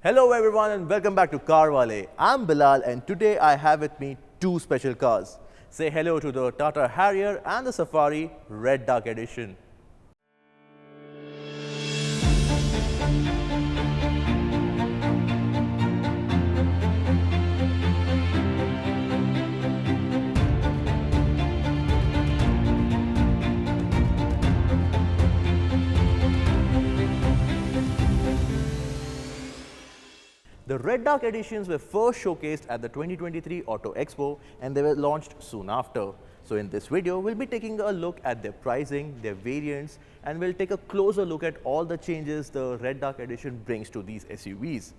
Hello everyone and welcome back to CarWale. I'm Bilal and today I have with me two special cars. Say hello to the Tata Harrier and the Safari Red Dark Edition. The Red Dark editions were first showcased at the 2023 Auto Expo and they were launched soon after. So in this video, we'll be taking a look at their pricing, their variants, and we'll take a closer look at all the changes the Red Dark edition brings to these SUVs.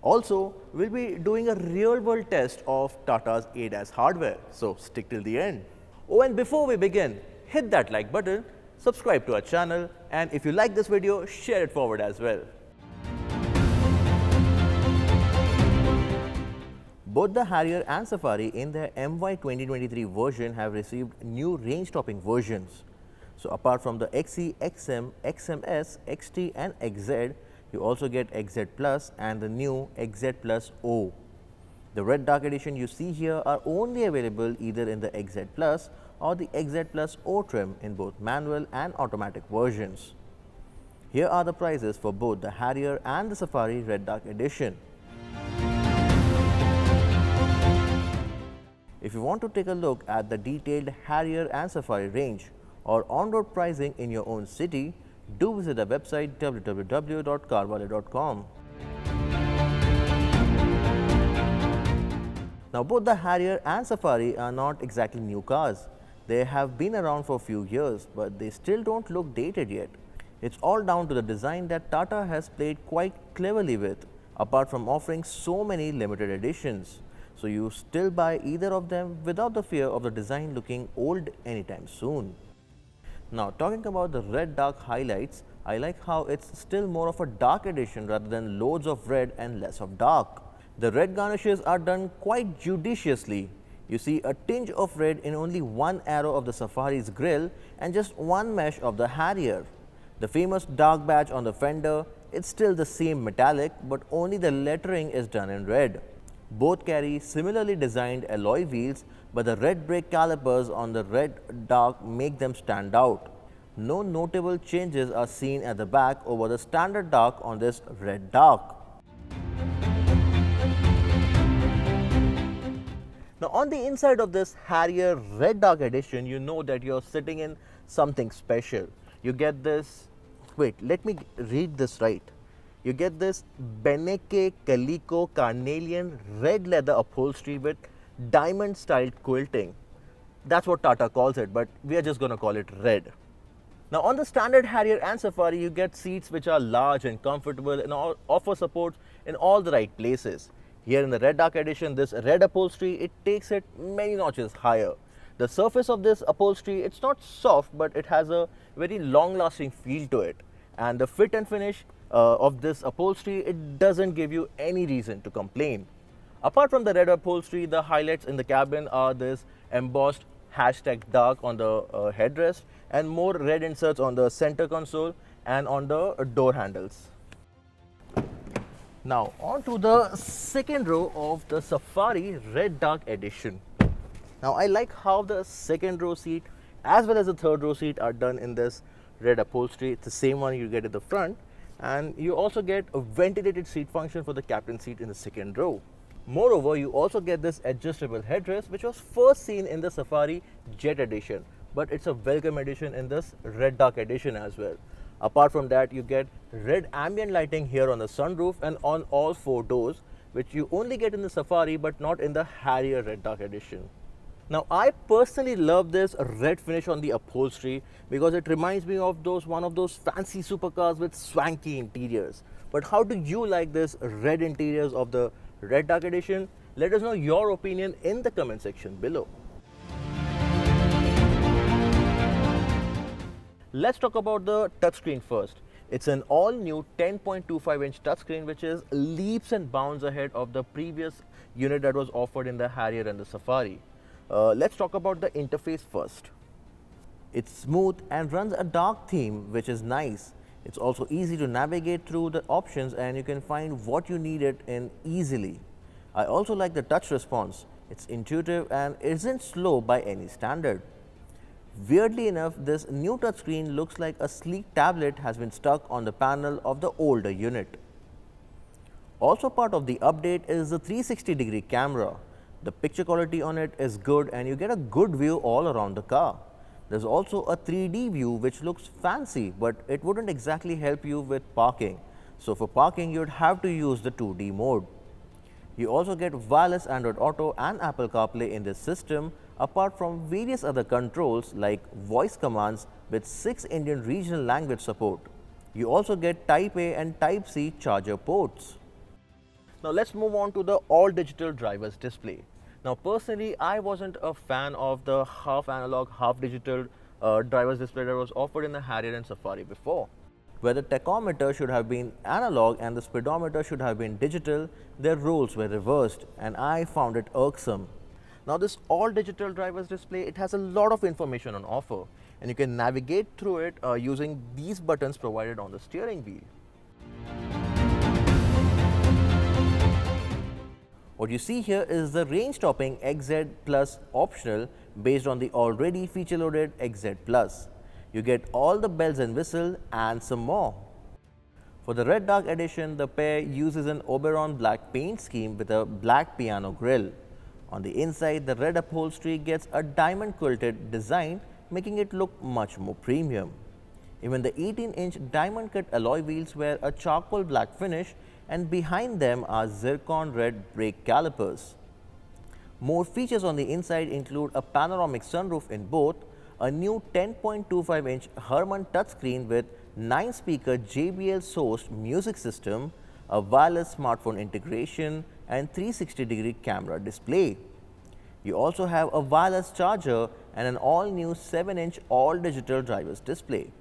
Also, we'll be doing a real-world test of Tata's ADAS hardware, so stick till the end. Oh, and before we begin, hit that like button, subscribe to our channel, and if you like this video, share it forward as well. Both the Harrier and Safari in their MY 2023 version have received new range-topping versions. So apart from the XE, XM, XMS, XT and XZ, you also get XZ Plus and the new XZ Plus O. The Red Dark edition you see here are only available either in the XZ Plus or the XZ Plus O trim in both manual and automatic versions. Here are the prices for both the Harrier and the Safari Red Dark edition. If you want to take a look at the detailed Harrier and Safari range or on-road pricing in your own city, do visit our website www.carwale.com. Now both the Harrier and Safari are not exactly new cars. They have been around for a few years, but they still don't look dated yet. It's all down to the design that Tata has played quite cleverly with, apart from offering so many limited editions. So you still buy either of them without the fear of the design looking old anytime soon. Now talking about the Red Dark highlights, I like how it's still more of a dark edition rather than loads of red and less of dark. The red garnishes are done quite judiciously. You see a tinge of red in only one arrow of the Safari's grille and just one mesh of the Harrier. The famous dark badge on the fender, it's still the same metallic, but only the lettering is done in red. Both carry similarly designed alloy wheels, but the red brake calipers on the Red Dark make them stand out. No notable changes are seen at the back over the standard dark on this Red Dark. Now on the inside of this Harrier Red Dark edition, you know that you're sitting in something special. You get this, wait, let me read this right. You get this Beneke Calico Carnelian red leather upholstery with diamond styled quilting. That's what Tata calls it, but we are just going to call it red. Now on the standard Harrier and Safari, you get seats which are large and comfortable and offer support in all the right places. Here in the Red Dark edition, this red upholstery, it takes it many notches higher. The surface of this upholstery, it's not soft, but it has a very long lasting feel to it. And the fit and finish of this upholstery, it doesn't give you any reason to complain. Apart from the red upholstery, the highlights in the cabin are this embossed #dark on the headrest and more red inserts on the center console and on the door handles. Now on to the second row of the Safari Red Dark edition. Now I like how the second row seat as well as the third row seat are done in this red upholstery. It's the same one you get at the front. And you also get a ventilated seat function for the captain seat in the second row. Moreover, you also get this adjustable headrest which was first seen in the Safari Jet edition, but it's a welcome addition in this Red Dark edition as well. Apart from that, you get red ambient lighting here on the sunroof and on all four doors, which you only get in the Safari but not in the Harrier Red Dark edition. Now I personally love this red finish on the upholstery because it reminds me of one of those fancy supercars with swanky interiors. But how do you like this red interiors of the Red Dark edition? Let us know your opinion in the comment section below. Let's talk about the touchscreen first. It's an all-new 10.25-inch touchscreen which is leaps and bounds ahead of the previous unit that was offered in the Harrier and the Safari. Let's talk about the interface first. It's smooth and runs a dark theme which is nice. It's also easy to navigate through the options and you can find what you needed in easily. I also like the touch response. It's intuitive and isn't slow by any standard. Weirdly enough, this new touchscreen looks like a sleek tablet has been stuck on the panel of the older unit. Also part of the update is the 360-degree camera. The picture quality on it is good and you get a good view all around the car. There's also a 3D view which looks fancy, but it wouldn't exactly help you with parking. So for parking, you'd have to use the 2D mode. You also get wireless Android Auto and Apple CarPlay in this system, apart from various other controls like voice commands with 6 Indian regional language support. You also get Type A and Type C charger ports. Now let's move on to the all-digital driver's display. Now personally, I wasn't a fan of the half analog, half digital driver's display that was offered in the Harrier and Safari before. Where the tachometer should have been analog and the speedometer should have been digital, their roles were reversed and I found it irksome. Now this all-digital driver's display, it has a lot of information on offer and you can navigate through it using these buttons provided on the steering wheel. What you see here is the range-topping XZ Plus optional based on the already feature-loaded XZ Plus. You get all the bells and whistles and some more. For the Red Dark Edition, the pair uses an Oberon black paint scheme with a black piano grille. On the inside, the red upholstery gets a diamond quilted design, making it look much more premium. Even the 18-inch diamond cut alloy wheels wear a charcoal black finish and behind them are zircon red brake calipers. More features on the inside include a panoramic sunroof in both, a new 10.25-inch Harman touchscreen with 9-speaker JBL-sourced music system, a wireless smartphone integration and 360-degree camera display. You also have a wireless charger and an all-new 7-inch all-digital driver's display.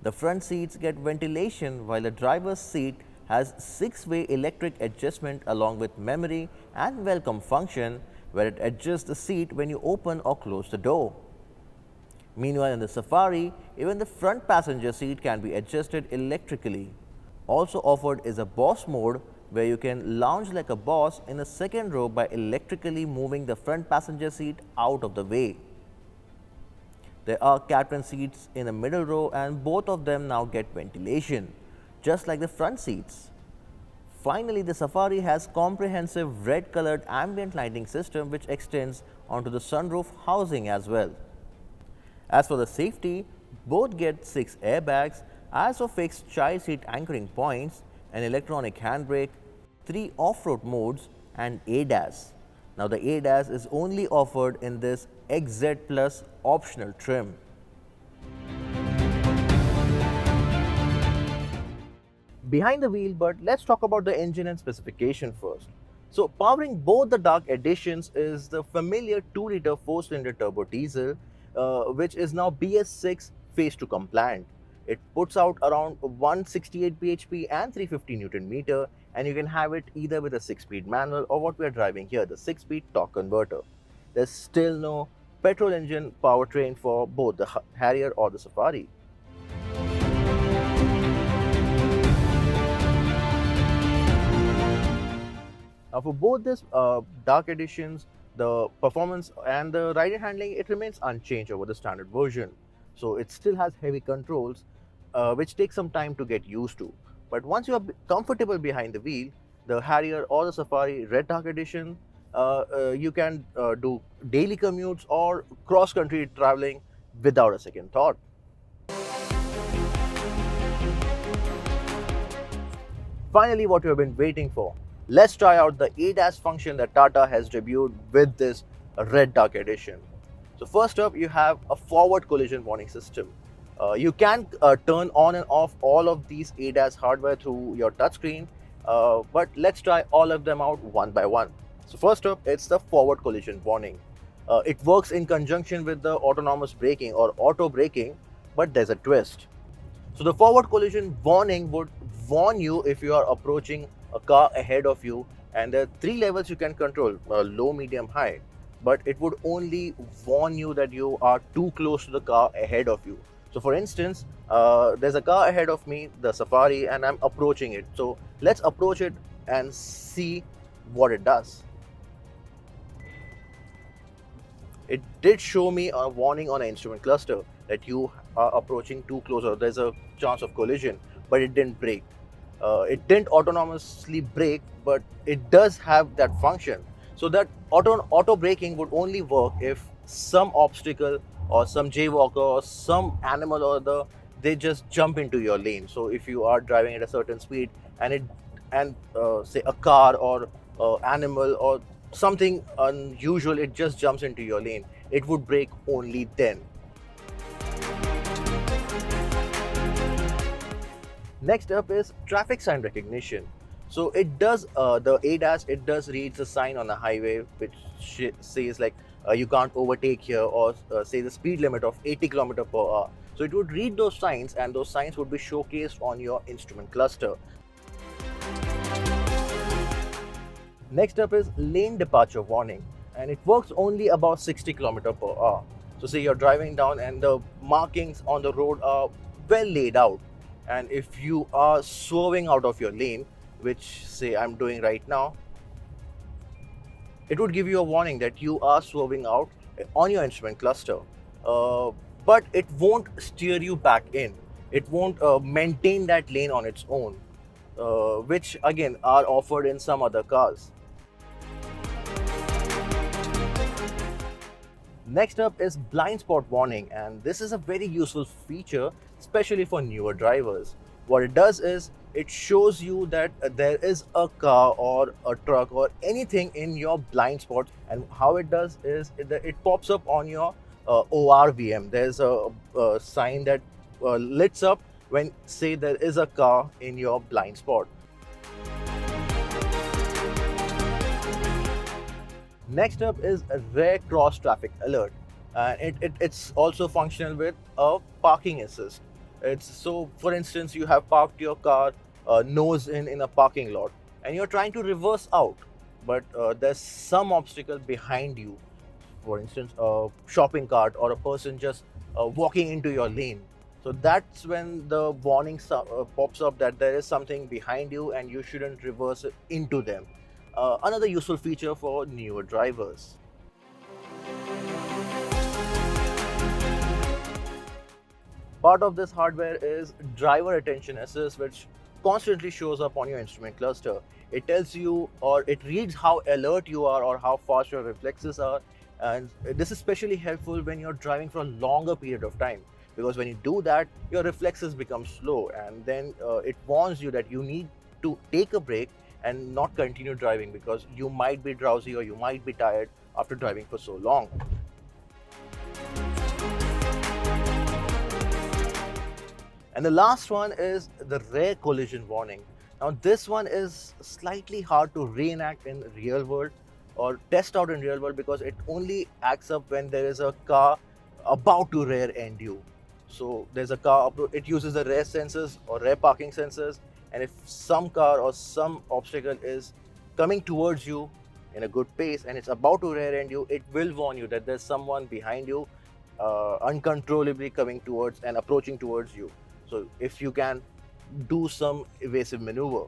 The front seats get ventilation while the driver's seat has 6-way electric adjustment along with memory and welcome function where it adjusts the seat when you open or close the door. Meanwhile, in the Safari, even the front passenger seat can be adjusted electrically. Also offered is a boss mode where you can lounge like a boss in the second row by electrically moving the front passenger seat out of the way. There are captain seats in the middle row and both of them now get ventilation, just like the front seats. Finally, the Safari has comprehensive red-colored ambient lighting system which extends onto the sunroof housing as well. As for the safety, both get 6 airbags, ISOFIX child seat anchoring points, an electronic handbrake, 3 off-road modes and ADAS. Now the ADAS is only offered in this XZ Plus optional trim. Behind the wheel, but let's talk about the engine and specification first. So powering both the Dark Editions is the familiar 2-liter 4-cylinder turbo diesel, which is now BS6 Phase 2 compliant. It puts out around 168 bhp and 350 Newton meter, and you can have it either with a 6-speed manual or what we are driving here, the 6-speed torque converter. There's still no petrol engine powertrain for both the Harrier or the Safari. Now for both these Dark Editions, the performance and the ride and handling, it remains unchanged over the standard version. So it still has heavy controls, which take some time to get used to. But once you are comfortable behind the wheel, the Harrier or the Safari Red Dark Edition, you can do daily commutes or cross-country traveling without a second thought. Finally, what you have been waiting for. Let's try out the ADAS function that Tata has debuted with this Red Dark Edition. So first up, you have a forward collision warning system. You can turn on and off all of these ADAS hardware through your touchscreen, but let's try all of them out one by one. So first up, it's the forward collision warning. It works in conjunction with the autonomous braking or auto braking, but there's a twist. So the forward collision warning would warn you if you are approaching a car ahead of you, and there are 3 levels you can control, low, medium, high, but it would only warn you that you are too close to the car ahead of you. So for instance, There's a car ahead of me, the Safari, and I'm approaching it. So let's approach it and see what it does. It did show me a warning on an instrument cluster that you are approaching too close or there's a chance of collision, but it didn't brake. It didn't autonomously brake, but it does have that function. So that auto braking would only work if some obstacle or some jaywalker or some animal or the they just jump into your lane. So if you are driving at a certain speed and say a car or animal or something unusual, it just jumps into your lane, it would brake only then. Next up is traffic sign recognition. So it does the ADAS, it does read the sign on the highway which says like you can't overtake here, or say the speed limit of 80 km per hour. So it would read those signs and those signs would be showcased on your instrument cluster. Next up is lane departure warning, and it works only about 60 km per hour. So say you're driving down and the markings on the road are well laid out, and if you are swerving out of your lane, which say I'm doing right now, it would give you a warning that you are swerving out on your instrument cluster. But it won't steer you back in. It won't maintain that lane on its own, which again are offered in some other cars. Next up is blind spot warning, and this is a very useful feature, especially for newer drivers. What it does is it shows you that there is a car or a truck or anything in your blind spot, and how it does is it pops up on your ORVM. There's a sign that lights up when say there is a car in your blind spot. Next up is a rear cross traffic alert. It's also functional with a parking assist. So, for instance, you have parked your car nose in a parking lot and you're trying to reverse out, but there's some obstacle behind you. For instance, a shopping cart or a person just walking into your lane. So that's when the warning pops up that there is something behind you and you shouldn't reverse into them. Another useful feature for newer drivers. Part of this hardware is driver attention assist, which constantly shows up on your instrument cluster. It tells you, or it reads how alert you are or how fast your reflexes are. And this is especially helpful when you're driving for a longer period of time, because when you do that, your reflexes become slow, and then it warns you that you need to take a break and not continue driving because you might be drowsy or you might be tired after driving for so long. And the last one is the rear collision warning. Now this one is slightly hard to reenact in real world or test out in real world because it only acts up when there is a car about to rear end you. So there's a car, it uses the rear sensors or rear parking sensors, and if some car or some obstacle is coming towards you in a good pace and it's about to rear end you, it will warn you that there's someone behind you uncontrollably coming towards and approaching towards you. So if you can do some evasive maneuver.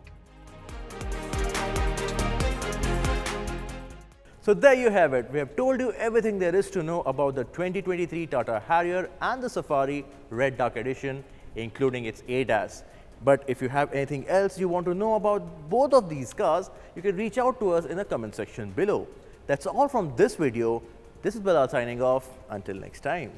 So there you have it. We have told you everything there is to know about the 2023 Tata Harrier and the Safari Red Dark Edition, including its ADAS. But if you have anything else you want to know about both of these cars, you can reach out to us in the comment section below. That's all from this video. This is Bilal signing off. Until next time.